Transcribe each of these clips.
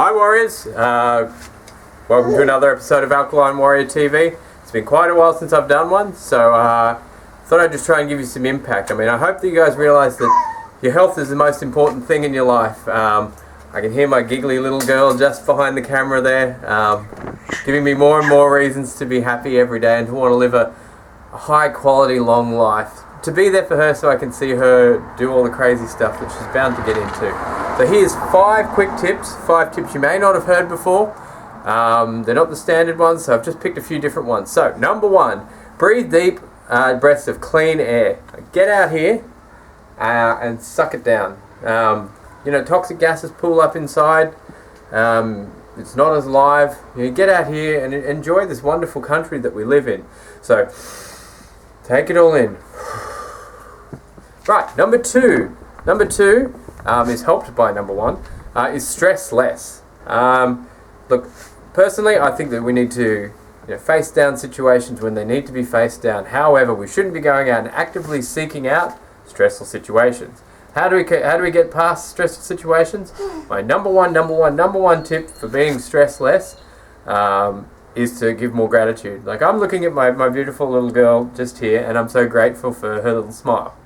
Hi Warriors, welcome to another episode of Alkaline Warrior TV. It's been quite a while since I've done one, so thought I'd just try and give you some impact. I mean, I hope that you guys realise that your health is the most important thing in your life. I can hear my giggly little girl just behind the camera there, giving me more and more reasons to be happy every day and to want to live a high quality, long life. To be there for her so I can see her do all the crazy stuff that she's bound to get into. So here's 5 quick tips, 5 tips you may not have heard before. They're not the standard ones, so I've just picked a few different ones. So, number 1, breathe deep breaths of clean air. Get out here and suck it down. You know, toxic gases pool up inside. It's not as live. You get out here and enjoy this wonderful country that we live in. So, take it all in. Right, number 2. Number 2 is helped by number 1, is stress less. Look, personally, I think that we need to face down situations when they need to be faced down. However, we shouldn't be going out and actively seeking out stressful situations. How do we get past stressful situations? My number one tip for being stress less is to give more gratitude. Like, I'm looking at my beautiful little girl just here, and I'm so grateful for her little smile.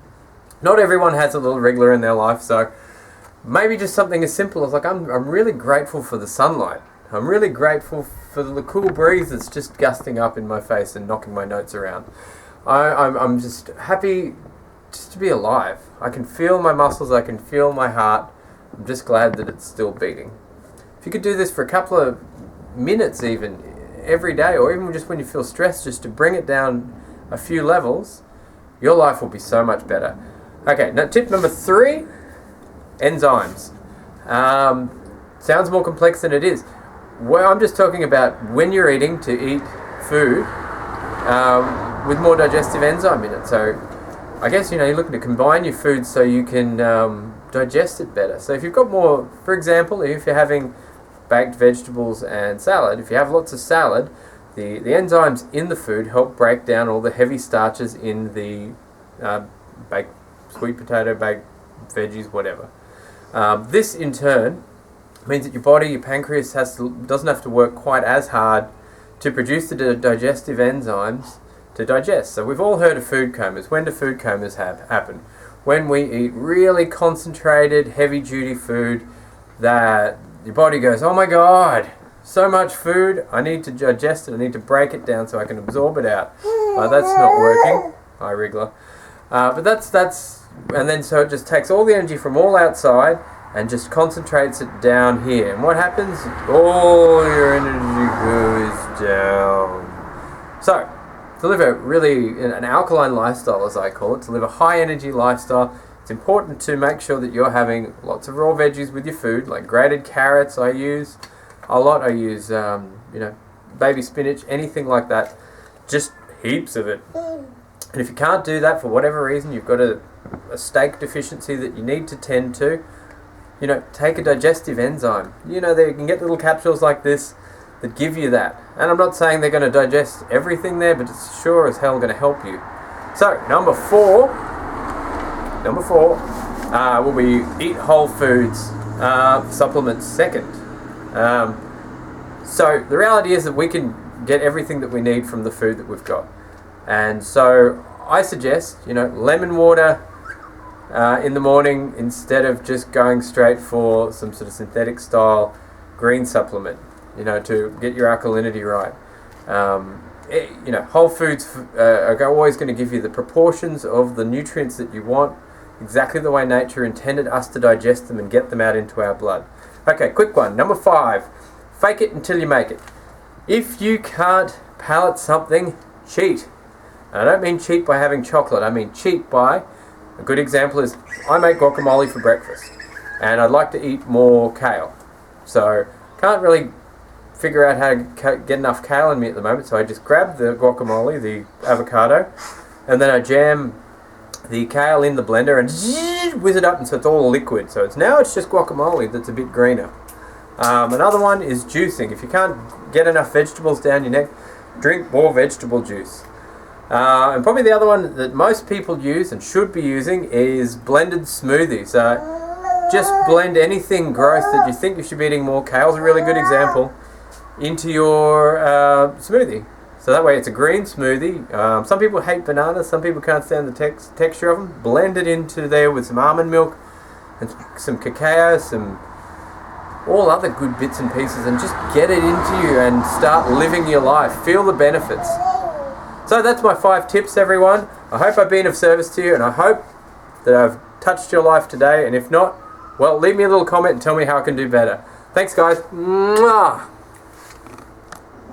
Not everyone has a little wriggler in their life, so maybe just something as simple as, like, I'm really grateful for the sunlight. I'm really grateful for the cool breeze that's just gusting up in my face and knocking my notes around. I'm just happy just to be alive. I can feel my muscles, I can feel my heart. I'm just glad that it's still beating. If you could do this for a couple of minutes even, every day, or even just when you feel stressed, just to bring it down a few levels, your life will be so much better. Okay, now tip number 3, enzymes. Sounds more complex than it is. Well, I'm just talking about when you're eating, to eat food with more digestive enzyme in it. So I guess you're looking to combine your food so you can digest it better. So if you've got more, for example, if you're having baked vegetables and salad, if you have lots of salad, the enzymes in the food help break down all the heavy starches in the baked sweet potato, baked veggies, whatever. This in turn means that your body, your pancreas, doesn't have to work quite as hard to produce the digestive enzymes to digest. So we've all heard of food comas. When do food comas happen? When we eat really concentrated, heavy-duty food that your body goes, oh my God, so much food, I need to digest it, I need to break it down so I can absorb it out. That's not working. Hi, Wriggler. But that's, and then so it just takes all the energy from all outside and just concentrates it down here. And what happens? All your energy goes down. So, to live an alkaline lifestyle, as I call it, to live a high energy lifestyle, it's important to make sure that you're having lots of raw veggies with your food, like grated carrots I use a lot. I use, baby spinach, anything like that. Just heaps of it. And if you can't do that for whatever reason, you've got a steak deficiency that you need to tend to, take a digestive enzyme. You can get little capsules like this that give you that. And I'm not saying they're going to digest everything there, but it's sure as hell going to help you. So, number 4 will be eat whole foods, supplements second. So, the reality is that we can get everything that we need from the food that we've got. And so I suggest, lemon water in the morning instead of just going straight for some sort of synthetic style green supplement, to get your alkalinity right. Whole foods are always going to give you the proportions of the nutrients that you want, exactly the way nature intended us to digest them and get them out into our blood. Okay, quick one. Number 5, fake it until you make it. If you can't palate something, cheat. I don't mean cheat by having chocolate, I mean cheat by, a good example is, I make guacamole for breakfast, and I'd like to eat more kale. So, can't really figure out how to get enough kale in me at the moment, so I just grab the guacamole, the avocado, and then I jam the kale in the blender and whiz it up, and so it's all liquid. So now it's just guacamole that's a bit greener. Another one is juicing. If you can't get enough vegetables down your neck, drink more vegetable juice. And probably the other one that most people use and should be using is blended smoothies. just blend anything gross that you think you should be eating more. Kale's a really good example, into your smoothie. So that way it's a green smoothie. Some people hate bananas, some people can't stand the texture of them. Blend it into there with some almond milk and some cacao, some all other good bits and pieces, and just get it into you and start living your life. Feel the benefits. So that's my 5 tips, everyone. I hope I've been of service to you, and I hope that I've touched your life today. And if not, well, leave me a little comment and tell me how I can do better. Thanks, guys. Mwah!